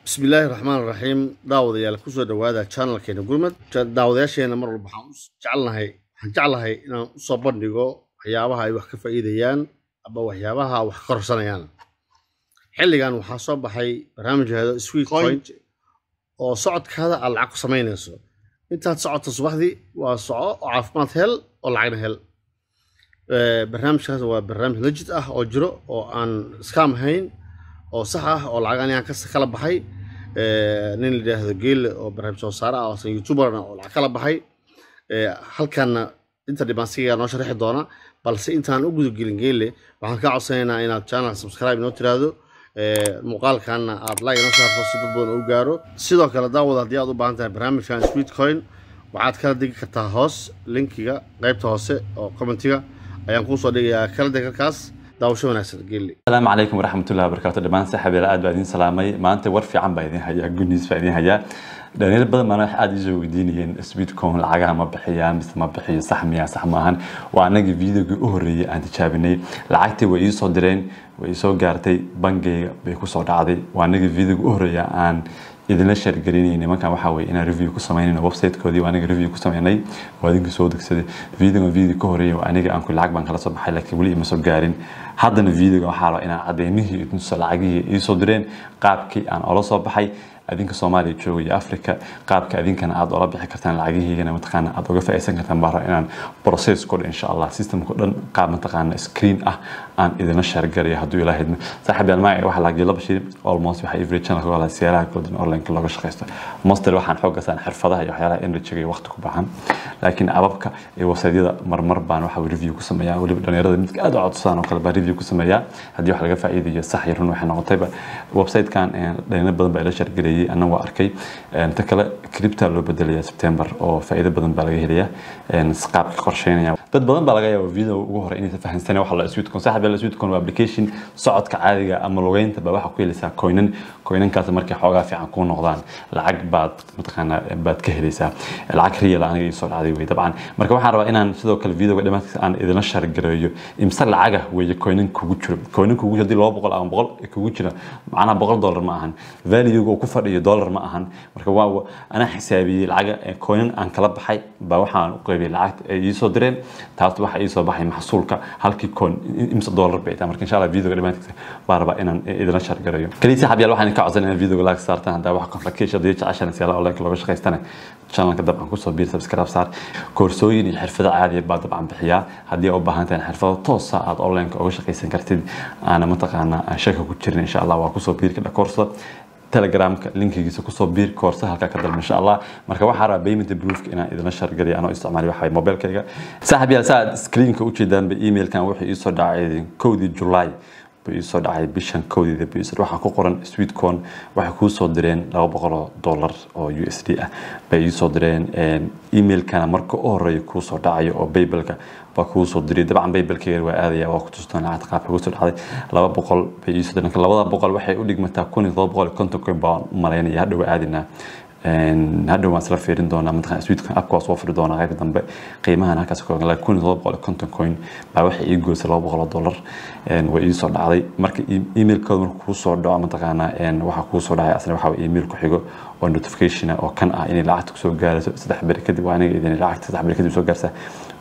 بسم الله الرحمن الرحيم داود يا لكوسو دوادا channel keena gurmad daawadayaasheena mar walba waxaan jeclahay inaan u soo bandhigo waxyaabaha ay wax ka faa'iideyaan ama waxyaabaha wax korsanayaan xilligan waxaa soo baxay barnaamijkeeda Sweet Point oo socodkaada aad lacag ku samaynayso intaad socoto subaxdii waa soco oo caafimaad hel oo lacagna hel barnaamijkaas waa barnaamij legit ah oo jiro oo aan scam ahayn oo sax ah oo lacag aan ka kala baxay nin la yiraahdo geel oo barnaamij soo saara oo youtuber oo lacag kala baxay halkan inta dhibaansiga noo sharaxi doona balse intaan u gudo gelin geelle waxaan ka codsanaynaa inaad channel subscribe noo tiraado muuqaalkan aad like noo saarto si dad badan u gaaro sidoo kale daawada haddii aad u baahan tahay barnaamijkan Sweet Coin waxaad kala digi kartaa hoos linkiga qaybta hoose oo commentiga ayaan ku soo dhigayaa kala degalkaas daawasho wanaagsan geelle السلام عليكم ورحمة الله وبركاته دمان صاحبي لا أد بعدين سلامي ما أنت ورفي عم بعدين هيا جونيس بعدين هيا دانيل بدل ما أنا حد يجوا دينيين سويت كون العجا ما بحيا مثل ما بحيا صحمية صحمهن وأنا جي فيديو جوهري أنت شايفني لعجتي ويسو درين ويسو جارتي بنجي بيكوسو عادي وأنا جي فيديو جوهري عن إذا نشر جريني ما كان وحوي أنا ريفيو كسميني ويب سايت كودي وأنا ريفيو كسميني وهذيك صودك سدي فيديو كهري وأنا جي أنكل العجب عن خلاص بحي لك ولي مسوق جارين هذا الفيديو وحاله أنا عدينه يتنسى العجيه يصدرين قابكي أنا الله صباحي أدينك الصومالي تشوي أفريقيا قابك أدينك أنا عاد أربي حكرتان العجيه أنا متقنا عاد وقف أيسن كتان برا إن بروسيس كود إن شاء الله سيستم كود قاب متقنا سكرين أن إذا نشر جري هدو إلى هدم صاحب الماء واحد لاقي لبا شيء almost بحي إفريج أنا كقول على سيارة كود أونلاين كل لغش خيسته مصدر واحد حوجة سان حرفها يحيالا إن رتشجي وقتك بعهم لكن أبابك وسيدة مرمر بان واحد ريفيو كسمية واللي بدنا يرد منك أدعو تصان وقلب ريفيو كسمية هدي واحد لقى فائدة صح يرون واحد نقطة ويب سايت كان لأن بدنا بقى لشر جري أنا وأركي تكلا كريبتا اللي بدل سبتمبر أو فائدة بدنا بلاقيه ليه سقاب قرشين dad badan baa laga yaabaa video ugu hore inay fahansanay waxa la Sweet Coin saaxiib la Sweet Coin waa application socodka caadiga ama logeynta baa waxa ku helaysaa coinankaas markay xoogaa fiican ku noqdaan lacag baad mataqaana baad ka helaysaa lacag real aniga iyo soo dhacday way dabcan marka waxaan rabaa inaan sidoo kale videoga dhamaadkiisa aan idin share gareeyo imsa lacag weeye coinan kugu jiro hadii 200 ama 100 kugu jira macna $100 ma ahan value-gu ku fadhiyo dollar ma ahan marka waa ana xisaabiyay lacag coinan aan kala baxay baa waxaan u qaybiyay lacag ay soo direen taas waxa ay soo baxay maxsuulka halkii koon imsa dollar bayta marka insha Allah videoga dhamaadkiisa baa rabaa inaan idin share gareeyo kaliya saaxiibayaal waxaan ka codsan in videoga like saartaan hadaa wax complication hadii jeceshaan si Allah looga shaqeystana channelka dabcan ku soo biir subscribe saar koorsooyin iyo xirfado caadi ah baa dabcan bixiya hadii u baahan tahay xirfado toos ah aad online uga shaqeysan kartid ana mataqaana shaka ku jirin insha Allah waa ku soo biir ka koorso telegram linkigiisa ku soo biir koorso halka ka dal insha Allah marka waxa rabaa payment proof ina idin share gariyo anoo isticmaali waxa mobilkayga saaxiibayaal saad screen-ka u jeedaan ba email-kan wuxuu ii soo dhacay 1 July buu soo dhacay bishan koodida waxa ku qoran Sweet Coin waxa ku soo direen $200 oo USD ah bay soo direen email-kana marka oo horeeyo ku soo dhacayo oo PayPal-ka ba ku soo diray dabcan PayPal-ka waa aadaya waa ku tustaan lacag qaab ku soo dhacday 200 bay soo direen 200 waxay u dhigmataa 1750 coin baan maleynaya hadhow aadina هذا ما صار فيرين دونا مثلا سويت أبقى صوفر دونا غير دنبه قيمها أنا كسر كون لا يكون ضرب على كونت كوين بروح يجوا سلاب على $1 ويصل على مرك إيميل كود مركوز صار دعوة مثلا وحكوز صار على أصلا وحاول إيميل كحيجو والنوتيفيكيشن أو كان إني لعت سو جالس سدح بركض وأنا إذا لعت سدح بركض سو جالس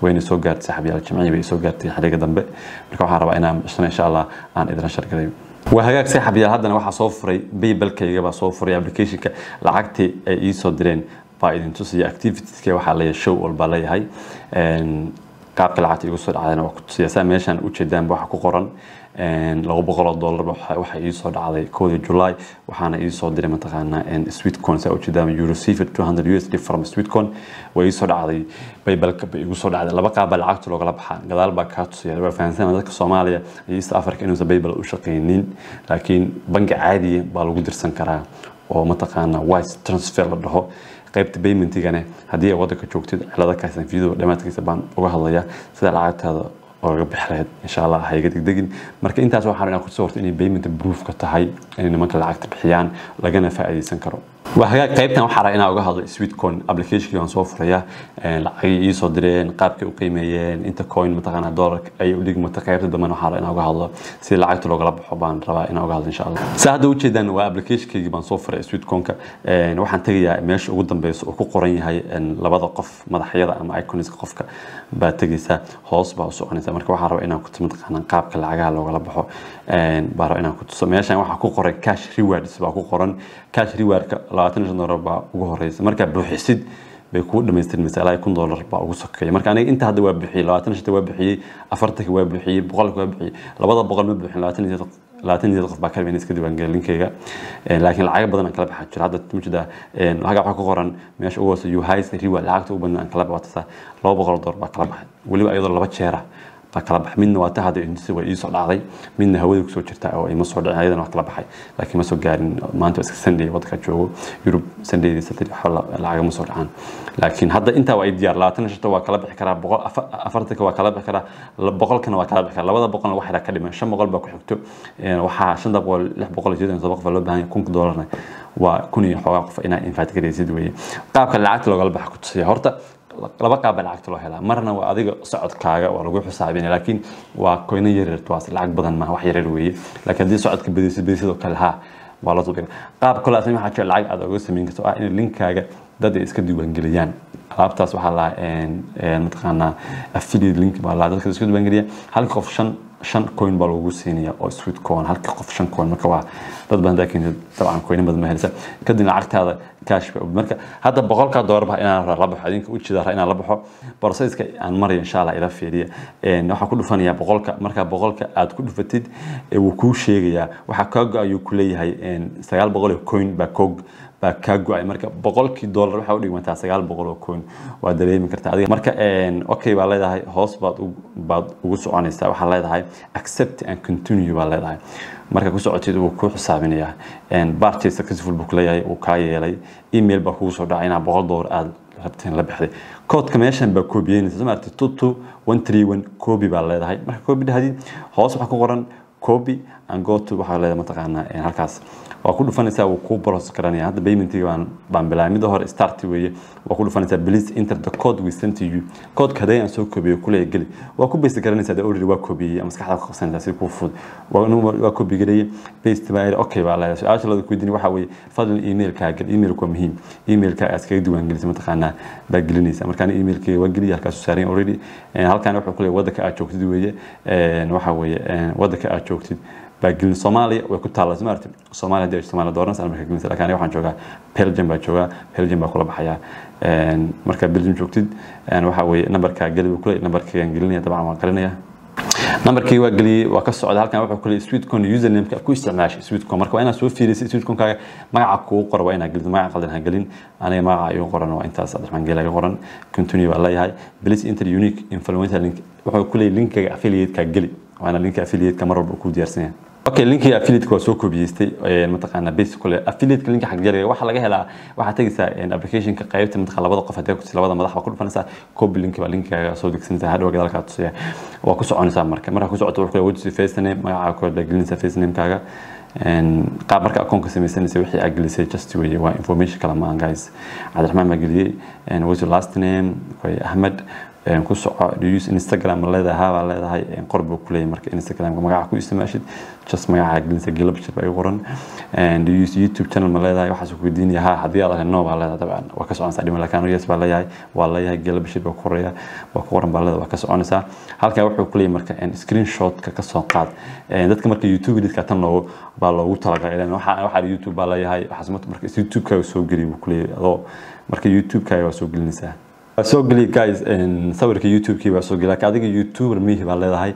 وين سو جالس سحب على الجمعية بيسو جالس حاجة دنبه مركو حرب أنا إن شاء الله عن إذا نشر كذا وهاجاك سحب يا هذا أنا واحد صوفري بيبلكي جاب صوفري أبليكيشن لعقتي يسو درين فايدين توصي activities كي واحد على show والبلاي هاي قاب كلعتي يوصل على وقت سياسة ماشان وتشدان بواحد كقرن لو $100 waxa ii soo dhacday 1 July waxaana ii soo diray mataqaana Sweet Coin sa ujeedaan you received $200 from Sweet Coin way ii soo dhacday PayPal-ka bay igu soo dhacday laba qaab lacagta looga baxaa gadaal baa ka tusiyay waa fahansan dadka Soomaaliya iyo East Africa inuu PayPal u shaqeeynin laakiin bangi caadi baa lagu dirsan karaa oo mataqaana wise transfer la dhaho qaybta payment-igana hadii aad waddanka joogtid cilada ka haysan video dhamaadkiisa baan uga hadlayaa sida lacagtaada oo bixreed insha Allah hayga degdegin marka intaas waxaan ku soo hortay in payment proof ka tahay in nimanka lacagta bixiyaan lagana faa'iideysan karo وهاجا قيبتنا waxaa inaa uga hadlo Sweetcoin application aan soo furaya lacag ii soo direen qaabkii u qiimeeyeen inta coin mataqaana dollar ay u dhigmata qaybta damana waxaa inaa uga hadlo si lacagta looga baxo baan rabaa inaa uga hadlo insha Allah saada u jeedaan waa application-kii baan soo furay Sweetcoin-ka waxaan tagayaa meesha ugu dambeeyay oo ku qoran yahay labada qof madaxyada ama icons qofka baa tagaysa hoos baa u soconaysa marka waxaan rabaa inaan ku mataqaana qaabka lacagaha looga baxo baa inaan ku tuso meeshan waxa ku qoran cash rewards baa ku qoran cash reward-ka $25 baa ugu horeysa marka buuxisid bay ku dhameystireen mesela $1,000 baa ugu sokeeyay marka aniga inta hadda waa bixiyay 25 waa bixiyay 40 waa bixiyay 100 waa bixiyay 200 ma bixin 20 qof baa ka mid iska diiwaan gelin linkeyga laakiin lacag badan aan kala baxay jira hadda tumjida lacag waxa ku qoran meesha ugu hooseyay highest reward lacagta ugu badan aan kala baxay $200 baa kala baxay waliba iyadoo laba jeer kala bax midna waa tahada intii way soo dhacday midna hawada ku soo jirta oo ay ma soo dhacay ayadana wax kala baxay laakiin ma soo gaarin maanta iska Sunday wadka joogo Europe Sunday Saturday xalla lacag ma soo dhacaan laakiin hadda inta waa diyaar 25 waa kala bixi karaa 140 waa kala bixi karaa 100 kana waa kala bixi karaa 200 wax ka dhiman 500 baa ku xigto waxa 500 600 qof loo baahan $1,000 waa kun iyo xogaa qof inaa infaat gareysid weeye qaabka lacagta looga baxo ku tusay horta laba qaab lacagta loo helaa marna waa adiga socodkaaga oo lagu xisaabinay laakiin waa coin yar taas lacag badan ma wax yar weeye laakiin hadii socodka badisid oo kale ha waa la soo qaab kale asii waxa jira lacag aad uga sameyn karto in linkaaga dad ay iska diiwaan geliyaan alaabtaas waxa la mataqaana affiliate link baa la dadka iska diiwaan geliya hal qof shan coin baa lagu siinaya oo Sweetcoin halka qof 5 coin marka waa dad badan laakiin tabcan coin badan ma helsa kadib lacagtaada cash marka hadda $100 baa inaan la baxo idinka u jeedaa inaan la baxo processka aan maray insha Allah ila fiiriya waxa ku dhufanaya 100 marka 100 aad ku dhufatid uu ku sheegaya waxa kaaga ayuu ku leeyahay 900 coin baa kaaga ay marka $100 waxa u dhigmantaa 900 coin waa dareemi kartaa adiga marka okay baa leedahay hoos baad ugu soconaysaa waxa leedahay accept and continue baa leedahay marka ku socotid uu ku xisaabinaya purchase successful book leeyahay uu ka yeelay email baa kugu soo dhacay inaa $100 aad rabteen la bixday code-ka meeshan baa koobiyeenaysa samaartay 22131 copy baa leedahay marka copy dhahdi hoos waxa ku qoran copy and go to waxa leedahay mataqaana halkaas waa ku dhufanaysaa uu ku process garanaya hadda payment-iga baan bilaabay mid hore start weeye waa ku dhufanaysaa please enter the code we sent to you code-ka hadii aan soo koobiyo kulay gali waa ku base garanaysaa already waa koobiyay ama maskaxda ku qabsanaysaa si ku fud waa koobi garay paste baa okay baa la su'aasha la ku diin waxa weeye fadlan email-kaaga email-ku muhiim email-ka aad iskaga diiwaan gelisay mataqaana baa gelinaysaa markaan email-kii waa geliyay halkaas saarin already halkaan wuxuu kulay waddanka aad joogtid weeye waxa weeye waddanka aad joogtid باقي الصومالي وكتالة سمعت الصومالي ديش الصومالي دورنا سأل مركز مثلا كان يوحنا جوجا بيلجيم بجوجا بيلجيم بكل بحياة مركز بيلجيم شوكتيد وحوي نمبر كجلي وكل نمبر كإنجليزي طبعا ما قرنيه نمبر كي وجلي وكسر على هالكلام وكل Sweetcoin يوزر نيم كوي استعمال Sweetcoin مركز أنا سوي في Sweetcoin كا ما عكوا قرب أنا قلت ما عقدنا هنقلين أنا ما عيون قرن وأنت صدق من قلة قرن كنتوني والله هاي بليس إنتر يونيك إنفلونسر لينك وكل لينك أفيليت كجلي وأنا لينك أفيليت كمرة بكون ديارسين اوكي لينك افيليت كو سو كوبيستي متقانا بيس كل افيليت لينك حق جاري waxa laga helaa waxa tagaysa in application ka qaybta mid labada qof hadii ku labada madax ba ku dhufanaysa copy link ba linkaga soo degsanaysa hadhow gadalka tusaya waa ku soconaysa marka ku socoto wuxuu wajhi face name magaca ku dhagelinaysa face name kaaga qaab marka akoonka sameeysanaysa wixii aad gelisay just way waa information kala ma guys Cabdiraxmaan ma geliyay and was your last name way Ahmed ku soco use Instagram leedahay qorbo kulay marka Instagram magaca ku isticmaashid just magaca gelinaysa galab shir ay qoran and use YouTube channel leedahay waxa soo weydiinaya hadii aad no baa leedahay taban waa ka soconaysa dhimo laakiin yes baa leeyahay waa leeyahay galab shir baa qoreeya waa ku qoran baa leedahay waa ka soconaysa halka wuxuu kulay marka screenshot ka soo qaad dadka marka YouTube dadka tan baa loogu talagalay waxa YouTube baa leeyahay waxa marka YouTube ka soo geliyo kulay adoo marka YouTube ka soo gelinaysa soo gali guys sawirka YouTube kii baa soo galay adiga YouTuber mihi baa leedahay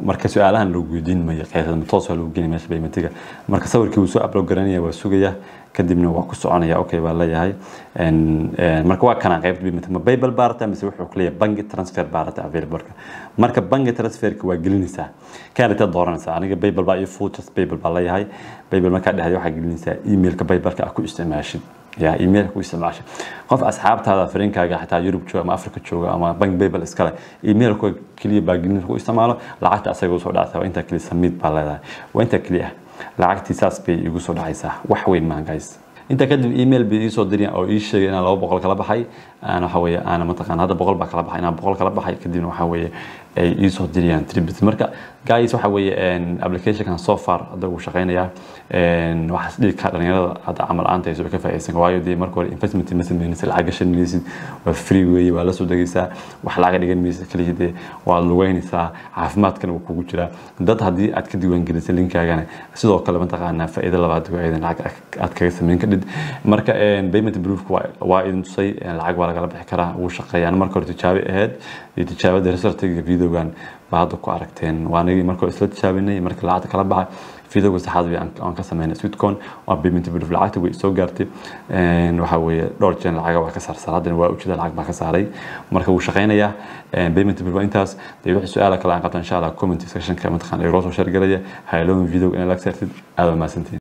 marka su'aalahan loo weydiin ma yaqaan toos loo geeyay meesha paymentiga marka sawirkii uu soo upload garanaya waa sugaya kadibna waa ku soconaya okay baa leeyahay marka waa kana qaybta payment ma PayPal baarta mise wuxuu ku leeyahay bank transfer baarta available marka bank transfer ka waa gelinaysa kaarta dooranaysa aniga PayPal baa iyo full PayPal baa leeyahay PayPal marka dhaxay waxa gelinaysa email-ka PayPal ka ku isticmaashid يا إيميل كويس معش قف أصحاب هذا فرينكا حتى يوروب شو أما أفريقيا شو أما بنك بيبل إسكاله إيميل كلي باقين كويس معله لعقت أسيقو صداعته وأنت كلي سميت بالله وأنت كلي لعقت ساس بي يقول صداعي صح وحوين ما جايز inta kadib email bi ii soo diriyaan oo ii sheegay inaan 200 kala baxay ana waxa weeye ana mataqaan hadda 100 baa kala baxay inaan 100 kala baxay kadibna waxa weeye ay ii soo diriyaan tribute marka guys waxa weeye application kan so far hadda uu shaqeynaya waxa sidii ka dhalinyarada hadda amal aanta ay soo ka faa'iideysan waayo dee marka hore investment ma sameynaysa lacag gashan maysid waa free way waa la soo dagaysaa wax lacag dhigan maysid kaliya dee waa lugeynaysaa caafimaadkana uu kugu jira dad hadii aad ka diiwaan gelisay linkaagana sidoo kale mataqaana faa'iido labaad waa idan lacag aad kaga sameyn kadib marka payment proof waa idin tusay lacag waa laga bixi karaa uu shaqeeyaan marka hore tijaabi ahayd tijaabada resultiga videogan baad ku aragteen waanigi marka isla tijaabinay marka lacag kala baxay video saxaad aan ka sameeyay Sweetcoin oo payment proof lacagta way soo gaartay waxa weeye dhowr jeer lacag waa ka saarsaradeen waa u jeeda lacag baa ka saaray marka uu shaqeynaya payment proof intaas day wixii su'aalo kale aan qabtaan insha Allah comment section ka mataqaan ay soo share galaya haylo video in la agsartid aad ma santiin